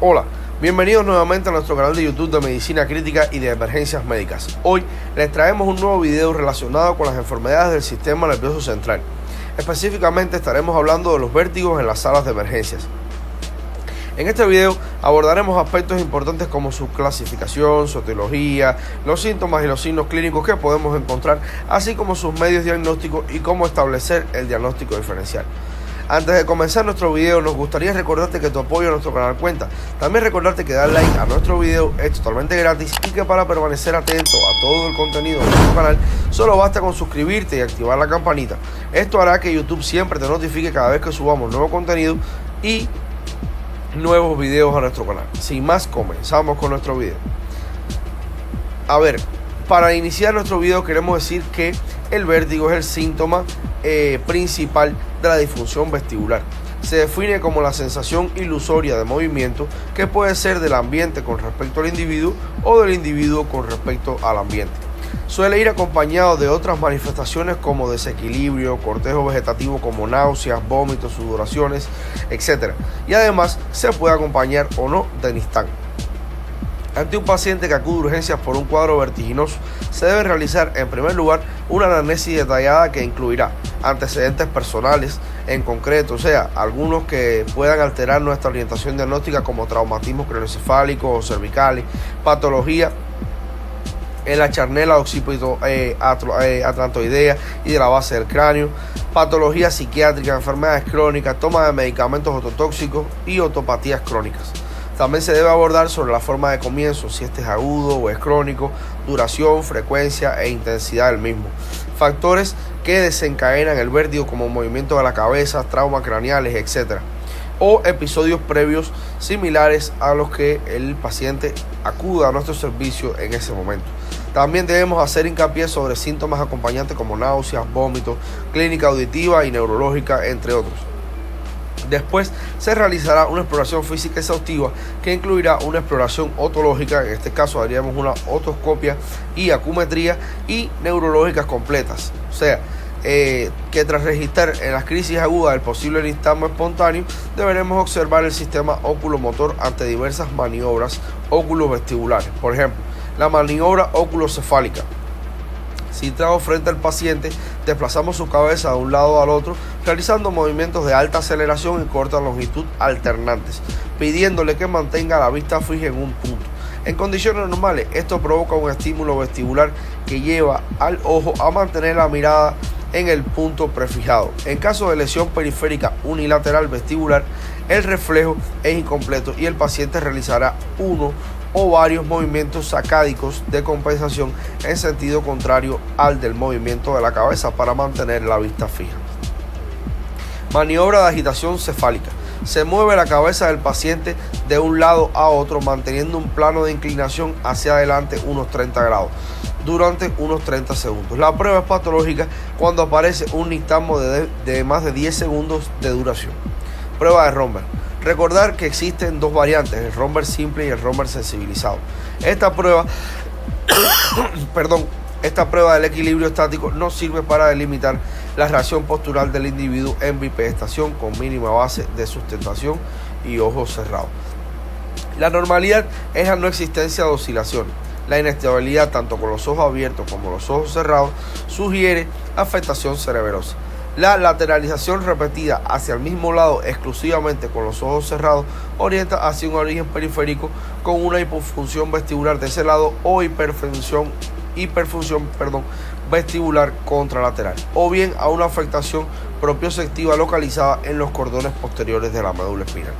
Hola, bienvenidos nuevamente a nuestro canal de YouTube de Medicina Crítica y de Emergencias Médicas. Hoy les traemos un nuevo video relacionado con las enfermedades del sistema nervioso central. Específicamente estaremos hablando de los vértigos en las salas de emergencias. En este video abordaremos aspectos importantes como su clasificación, su etiología, los síntomas y los signos clínicos que podemos encontrar, así como sus medios diagnósticos y cómo establecer el diagnóstico diferencial. Antes de comenzar nuestro video, nos gustaría recordarte que tu apoyo a nuestro canal cuenta. También recordarte que dar like a nuestro video es totalmente gratis y que para permanecer atento a todo el contenido de nuestro canal, solo basta con suscribirte y activar la campanita. Esto hará que YouTube siempre te notifique cada vez que subamos nuevo contenido y nuevos videos a nuestro canal. Sin más, comenzamos con nuestro video. Para iniciar nuestro video queremos decir que el vértigo es el síntoma principal de la disfunción vestibular. Se define como la sensación ilusoria de movimiento que puede ser del ambiente con respecto al individuo o del individuo con respecto al ambiente. Suele ir acompañado de otras manifestaciones como desequilibrio, cortejo vegetativo como náuseas, vómitos, sudoraciones, etc. Y además se puede acompañar o no de nistagmo. Ante un paciente que acude a urgencias por un cuadro vertiginoso, se debe realizar en primer lugar una anamnesis detallada que incluirá antecedentes personales, en concreto, o sea, algunos que puedan alterar nuestra orientación diagnóstica como traumatismos craneoencefálicos o cervicales, patología en la charnela atlantoidea y de la base del cráneo, patología psiquiátrica, enfermedades crónicas, toma de medicamentos ototóxicos y otopatías crónicas. También se debe abordar sobre la forma de comienzo, si este es agudo o es crónico, duración, frecuencia e intensidad del mismo. Factores que desencadenan el vértigo como movimiento de la cabeza, traumas craneales, etc. O episodios previos similares a los que el paciente acuda a nuestro servicio en ese momento. También debemos hacer hincapié sobre síntomas acompañantes como náuseas, vómitos, clínica auditiva y neurológica, entre otros. Después se realizará una exploración física exhaustiva que incluirá una exploración otológica, en este caso haríamos una otoscopia y acumetría, y neurológicas completas, o sea, que tras registrar en las crisis agudas el posible nistagmo espontáneo, deberemos observar el sistema oculomotor ante diversas maniobras oculovestibulares. Por ejemplo, la maniobra oculocefálica. Situado frente al paciente, desplazamos su cabeza de un lado al otro, realizando movimientos de alta aceleración y corta longitud alternantes, pidiéndole que mantenga la vista fija en un punto. En condiciones normales, esto provoca un estímulo vestibular que lleva al ojo a mantener la mirada en el punto prefijado. En caso de lesión periférica unilateral vestibular, el reflejo es incompleto y el paciente realizará uno o varios movimientos sacádicos de compensación en sentido contrario al del movimiento de la cabeza para mantener la vista fija. Maniobra de agitación cefálica. Se mueve la cabeza del paciente de un lado a otro manteniendo un plano de inclinación hacia adelante unos 30 grados durante unos 30 segundos. La prueba es patológica cuando aparece un nistagmo de más de 10 segundos de duración. Prueba de Romberg. Recordar que existen dos variantes, el Romberg simple y el Romberg sensibilizado. Esta prueba del equilibrio estático no sirve para delimitar la reacción postural del individuo en bipedestación con mínima base de sustentación y ojos cerrados. La normalidad es la no existencia de oscilaciones. La inestabilidad tanto con los ojos abiertos como los ojos cerrados sugiere afectación cerebelosa. La lateralización repetida hacia el mismo lado exclusivamente con los ojos cerrados orienta hacia un origen periférico con una hipofunción vestibular de ese lado o hiperfunción vestibular contralateral, o bien a una afectación propioceptiva localizada en los cordones posteriores de la médula espinal.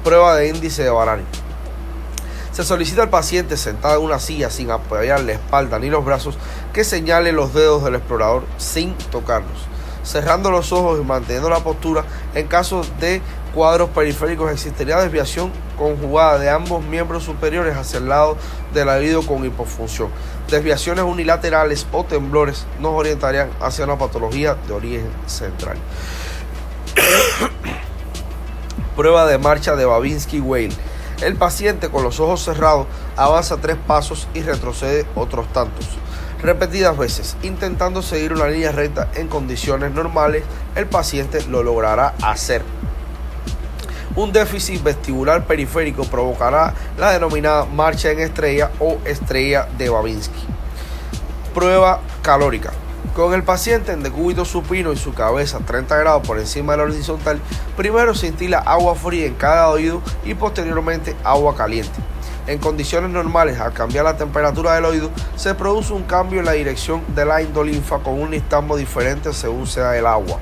Prueba de índice de Barani. Se solicita al paciente sentado en una silla sin apoyar la espalda ni los brazos que señale los dedos del explorador sin tocarlos, cerrando los ojos y manteniendo la postura. En caso de cuadros periféricos existiría desviación conjugada de ambos miembros superiores hacia el lado del oído con hipofunción. Desviaciones unilaterales o temblores nos orientarían hacia una patología de origen central. Prueba de marcha de Babinski-Weil. El paciente con los ojos cerrados avanza 3 pasos y retrocede otros tantos, repetidas veces, intentando seguir una línea recta en condiciones normales. El paciente lo logrará hacer. Un déficit vestibular periférico provocará la denominada marcha en estrella o estrella de Babinski. Prueba calórica. Con el paciente en decúbito supino y su cabeza 30 grados por encima de la horizontal, primero se instila agua fría en cada oído y posteriormente agua caliente. En condiciones normales, al cambiar la temperatura del oído, se produce un cambio en la dirección de la endolinfa con un nistagmo diferente según sea el agua.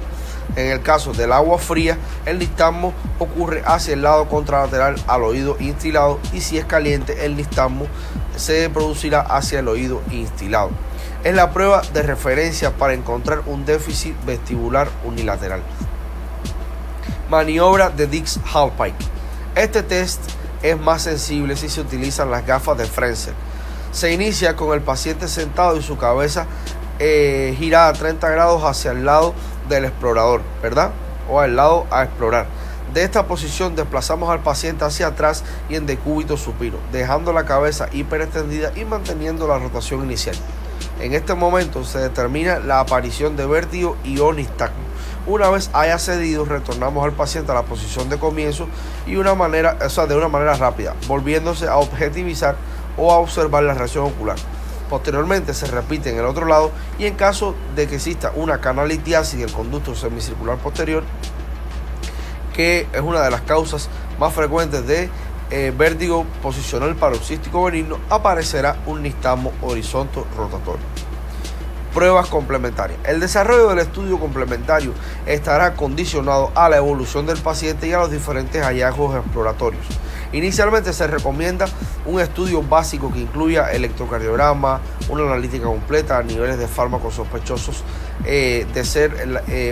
En el caso del agua fría, el nistagmo ocurre hacia el lado contralateral al oído instilado, y si es caliente, el nistagmo se producirá hacia el oído instilado. Es la prueba de referencia para encontrar un déficit vestibular unilateral. Maniobra de Dix-Hallpike. Este test es más sensible si se utilizan las gafas de Frenzel. Se inicia con el paciente sentado y su cabeza girada a 30 grados hacia el lado del explorador, ¿verdad? O al lado a explorar. De esta posición desplazamos al paciente hacia atrás y en decúbito supino, dejando la cabeza hiperextendida y manteniendo la rotación inicial. En este momento se determina la aparición de vértigo y o nistagmo. Una vez haya cedido, retornamos al paciente a la posición de comienzo y de una manera rápida, volviéndose a objetivizar o a observar la reacción ocular. Posteriormente se repite en el otro lado, y en caso de que exista una canalitiasis del conducto semicircular posterior, que es una de las causas más frecuentes de vértigo posicional paroxístico benigno, aparecerá un nistagmo horizonto rotatorio. Pruebas complementarias. El desarrollo del estudio complementario estará condicionado a la evolución del paciente y a los diferentes hallazgos exploratorios. Inicialmente se recomienda un estudio básico que incluya electrocardiograma, una analítica completa a niveles de fármacos sospechosos de ser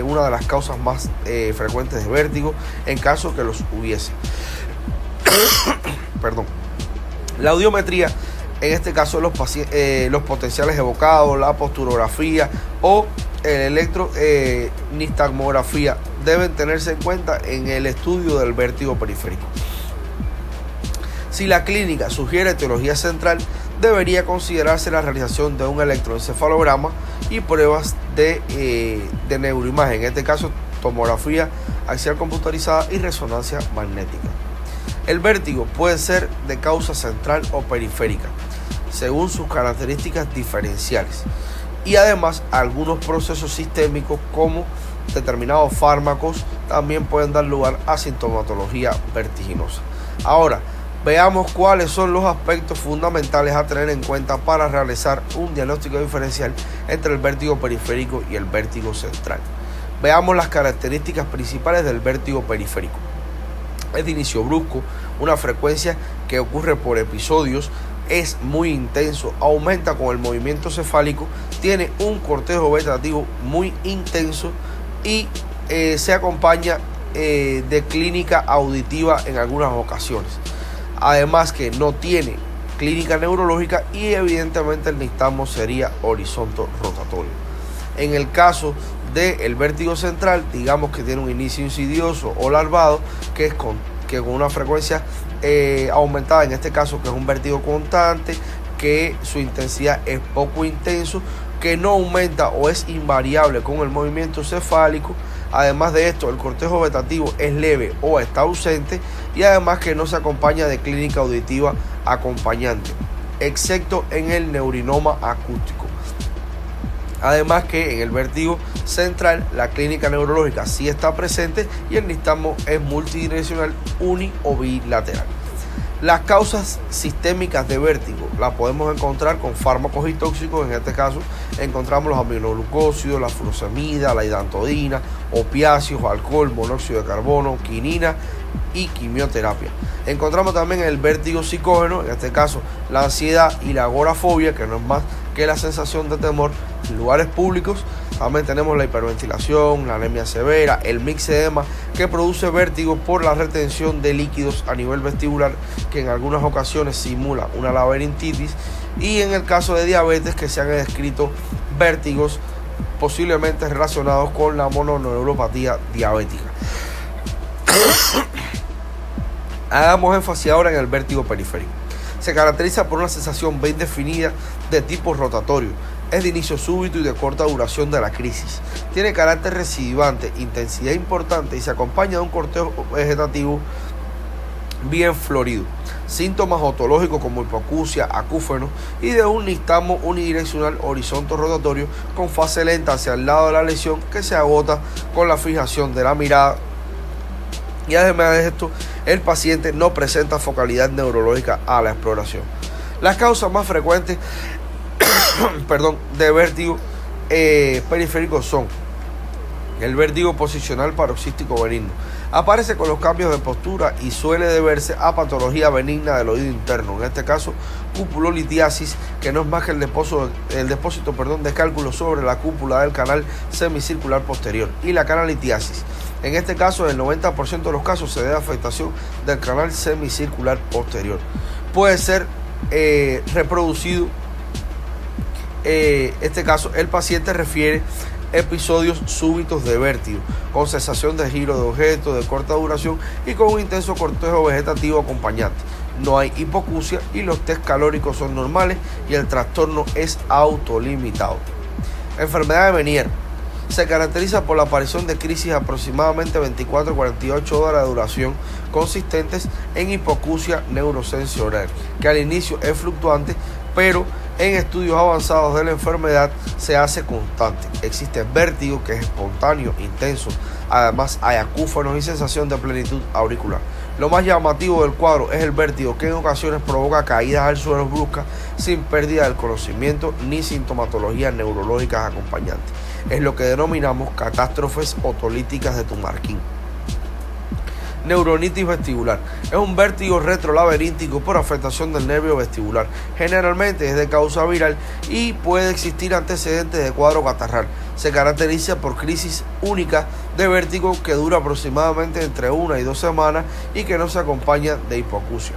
una de las causas más frecuentes de vértigo, en caso que los hubiese. Perdón. La audiometría, en este caso los potenciales evocados, la posturografía o el electronistagmografía deben tenerse en cuenta en el estudio del vértigo periférico. Si la clínica sugiere etiología central, debería considerarse la realización de un electroencefalograma y pruebas de neuroimagen, en este caso tomografía axial computarizada y resonancia magnética. El vértigo puede ser de causa central o periférica, según sus características diferenciales, y además algunos procesos sistémicos como determinados fármacos también pueden dar lugar a sintomatología vertiginosa. Ahora, veamos cuáles son los aspectos fundamentales a tener en cuenta para realizar un diagnóstico diferencial entre el vértigo periférico y el vértigo central. Veamos las características principales del vértigo periférico. Es de inicio brusco, una frecuencia que ocurre por episodios, es muy intenso, aumenta con el movimiento cefálico, tiene un cortejo vegetativo muy intenso y se acompaña de clínica auditiva en algunas ocasiones. Además que no tiene clínica neurológica y evidentemente el nistagmo sería horizonto rotatorio. En el caso del vértigo central, digamos que tiene un inicio insidioso o larvado, que con una frecuencia aumentada, en este caso que es un vértigo constante, que su intensidad es poco intenso, que no aumenta o es invariable con el movimiento cefálico. Además de esto, el cortejo vegetativo es leve o está ausente, y además que no se acompaña de clínica auditiva acompañante, excepto en el neurinoma acústico. Además que en el vértigo central la clínica neurológica sí está presente y el nistagmo es multidireccional uni o bilateral. Las causas sistémicas de vértigo las podemos encontrar con fármacos y tóxicos. En este caso encontramos los aminoglucósidos, la furosemida, la hidantodina, opiáceos, alcohol, monóxido de carbono, quinina y quimioterapia. Encontramos también el vértigo psicógeno, en este caso la ansiedad y la agorafobia, que no es más que la sensación de temor en lugares públicos. También tenemos la hiperventilación, la anemia severa, el mixedema, que produce vértigo por la retención de líquidos a nivel vestibular, que en algunas ocasiones simula una laberintitis, y en el caso de diabetes, que se han descrito vértigos posiblemente relacionados con la mononeuropatía diabética. Hagamos énfasis ahora en el vértigo periférico. Se caracteriza por una sensación bien definida de tipo rotatorio. Es de inicio súbito y de corta duración de la crisis. Tiene carácter recidivante, intensidad importante y se acompaña de un cortejo vegetativo bien florido. Síntomas otológicos como hipoacusia, acúfenos y de un nistagmo unidireccional horizonte rotatorio con fase lenta hacia el lado de la lesión que se agota con la fijación de la mirada. Y además de esto, el paciente no presenta focalidad neurológica a la exploración. Las causas más frecuentes de vértigo periférico son el vértigo posicional paroxístico benigno. Aparece con los cambios de postura y suele deberse a patología benigna del oído interno, en este caso cupulolitiasis, que no es más que el depósito de cálculo sobre la cúpula del canal semicircular posterior, y la canalitiasis. En este caso, en el 90% de los casos se debe a afectación del canal semicircular posterior. Puede ser reproducido. Este caso, el paciente refiere episodios súbitos de vértigo, con sensación de giro de objeto de corta duración y con un intenso cortejo vegetativo acompañante. No hay hipoacusia y los test calóricos son normales y el trastorno es autolimitado. Enfermedad de Meniere. Se caracteriza por la aparición de crisis aproximadamente 24 a 48 horas de duración consistentes en hipoacusia neurosensorial, que al inicio es fluctuante, pero en estudios avanzados de la enfermedad se hace constante. Existe vértigo que es espontáneo, intenso. Además hay acúfenos y sensación de plenitud auricular. Lo más llamativo del cuadro es el vértigo, que en ocasiones provoca caídas al suelo bruscas sin pérdida del conocimiento ni sintomatologías neurológicas acompañantes. Es lo que denominamos catástrofes otolíticas de Tumarkin. Neuronitis vestibular. Es un vértigo retrolaberíntico por afectación del nervio vestibular. Generalmente es de causa viral y puede existir antecedentes de cuadro catarral. Se caracteriza por crisis única de vértigo que dura aproximadamente entre 1 y 2 semanas y que no se acompaña de hipoacusia.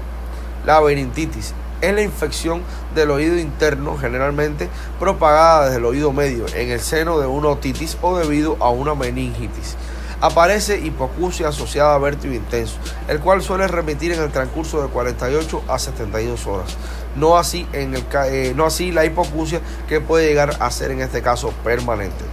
Labirintitis. Es la infección del oído interno, generalmente propagada desde el oído medio, en el seno de una otitis o debido a una meningitis. Aparece hipoacusia asociada a vértigo intenso, el cual suele remitir en el transcurso de 48 a 72 horas. No así la hipoacusia, que puede llegar a ser en este caso permanente.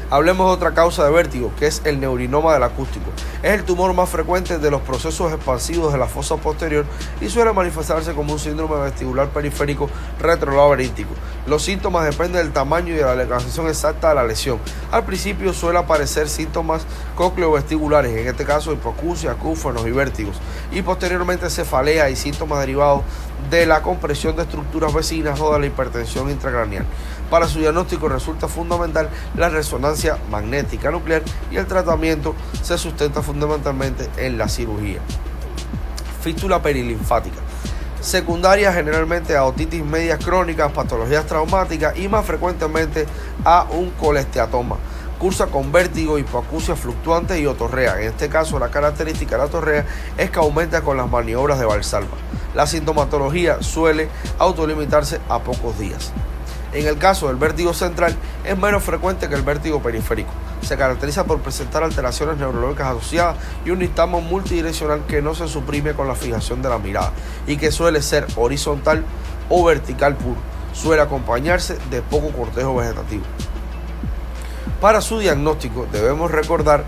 Hablemos de otra causa de vértigo, que es el neurinoma del acústico. Es el tumor más frecuente de los procesos expansivos de la fosa posterior y suele manifestarse como un síndrome vestibular periférico retrolaberíntico. Los síntomas dependen del tamaño y de la localización exacta de la lesión. Al principio suele aparecer síntomas cocleovestibulares, en este caso hipoacusia, acúfenos y vértigos, y posteriormente cefalea y síntomas derivados de la compresión de estructuras vecinas o de la hipertensión intracraneal. Para su diagnóstico resulta fundamental la resonancia magnética nuclear y el tratamiento se sustenta fundamentalmente en la cirugía. Fístula perilinfática. Secundaria generalmente a otitis medias crónicas, patologías traumáticas y más frecuentemente a un colesteatoma. Cursa con vértigo, hipoacusia fluctuante y otorrea. En este caso, la característica de la otorrea es que aumenta con las maniobras de Valsalva. La sintomatología suele autolimitarse a pocos días. En el caso del vértigo central, es menos frecuente que el vértigo periférico. Se caracteriza por presentar alteraciones neurológicas asociadas y un nistagmo multidireccional que no se suprime con la fijación de la mirada y que suele ser horizontal o vertical puro. Suele acompañarse de poco cortejo vegetativo. Para su diagnóstico debemos recordar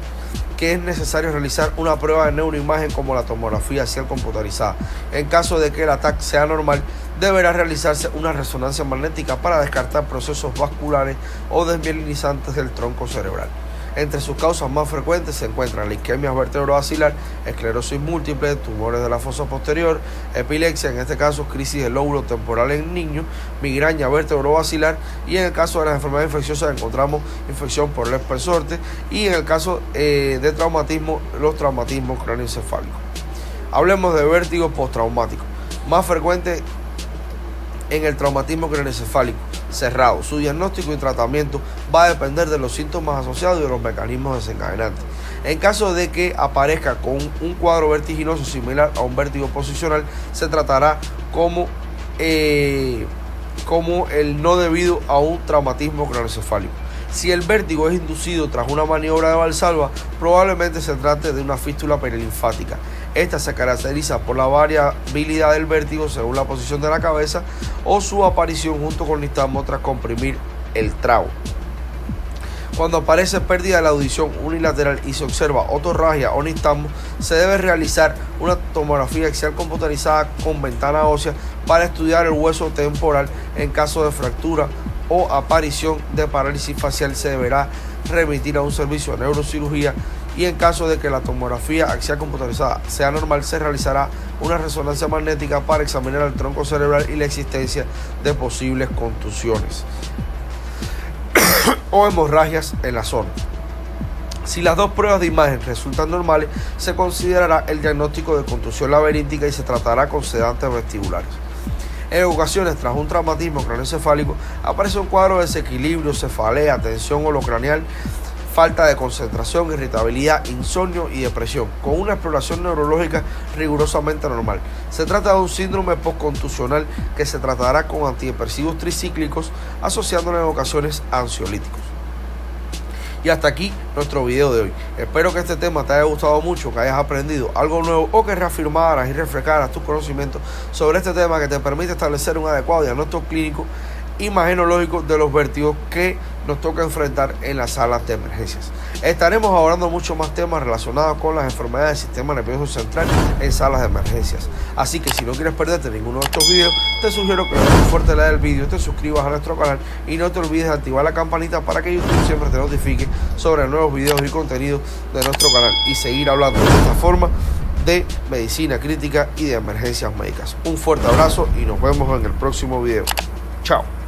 que es necesario realizar una prueba de neuroimagen como la tomografía axial computarizada. En caso de que el ataque sea normal, deberá realizarse una resonancia magnética para descartar procesos vasculares o desmielinizantes del tronco cerebral. Entre sus causas más frecuentes se encuentran la isquemia vertebrovascular, esclerosis múltiple, tumores de la fosa posterior, epilepsia, en este caso crisis del lóbulo temporal en niños, migraña vertebrovascular, y en el caso de las enfermedades infecciosas encontramos infección por el herpes zoster, y en el caso de traumatismo, los traumatismos cráneoencefálicos. Hablemos de vértigo postraumático, más frecuente en el traumatismo craneoencefálico cerrado. Su diagnóstico y tratamiento va a depender de los síntomas asociados y de los mecanismos desencadenantes. En caso de que aparezca con un cuadro vertiginoso similar a un vértigo posicional, se tratará como el no debido a un traumatismo craneoencefálico. Si el vértigo es inducido tras una maniobra de Valsalva, probablemente se trate de una fístula perilinfática. Esta se caracteriza por la variabilidad del vértigo según la posición de la cabeza o su aparición junto con nistagmo tras comprimir el trago. Cuando aparece pérdida de la audición unilateral y se observa otorragia o nistagmo, se debe realizar una tomografía axial computarizada con ventana ósea para estudiar el hueso temporal. En caso de fractura o aparición de parálisis facial, se deberá remitir a un servicio de neurocirugía, y en caso de que la tomografía axial computarizada sea normal, se realizará una resonancia magnética para examinar el tronco cerebral y la existencia de posibles contusiones o hemorragias en la zona. Si las dos pruebas de imagen resultan normales, se considerará el diagnóstico de contusión laberíntica y se tratará con sedantes vestibulares. En ocasiones, tras un traumatismo craneoencefálico, aparece un cuadro de desequilibrio, cefalea, tensión holocraneal, falta de concentración, irritabilidad, insomnio y depresión, con una exploración neurológica rigurosamente normal. Se trata de un síndrome postcontusional que se tratará con antidepresivos tricíclicos, asociándolo en ocasiones a ansiolíticos. Y hasta aquí nuestro video de hoy. Espero que este tema te haya gustado mucho, que hayas aprendido algo nuevo o que reafirmaras y refrescaras tus conocimientos sobre este tema que te permite establecer un adecuado diagnóstico clínico imagenológico de los vértigos que nos toca enfrentar en las salas de emergencias. Estaremos abordando muchos más temas relacionados con las enfermedades del sistema nervioso central en salas de emergencias. Así que si no quieres perderte ninguno de estos videos, te sugiero que le des un fuerte like al video, te suscribas a nuestro canal y no te olvides de activar la campanita para que YouTube siempre te notifique sobre nuevos videos y contenidos de nuestro canal, y seguir hablando de esta forma de medicina crítica y de emergencias médicas. Un fuerte abrazo y nos vemos en el próximo video. Chao.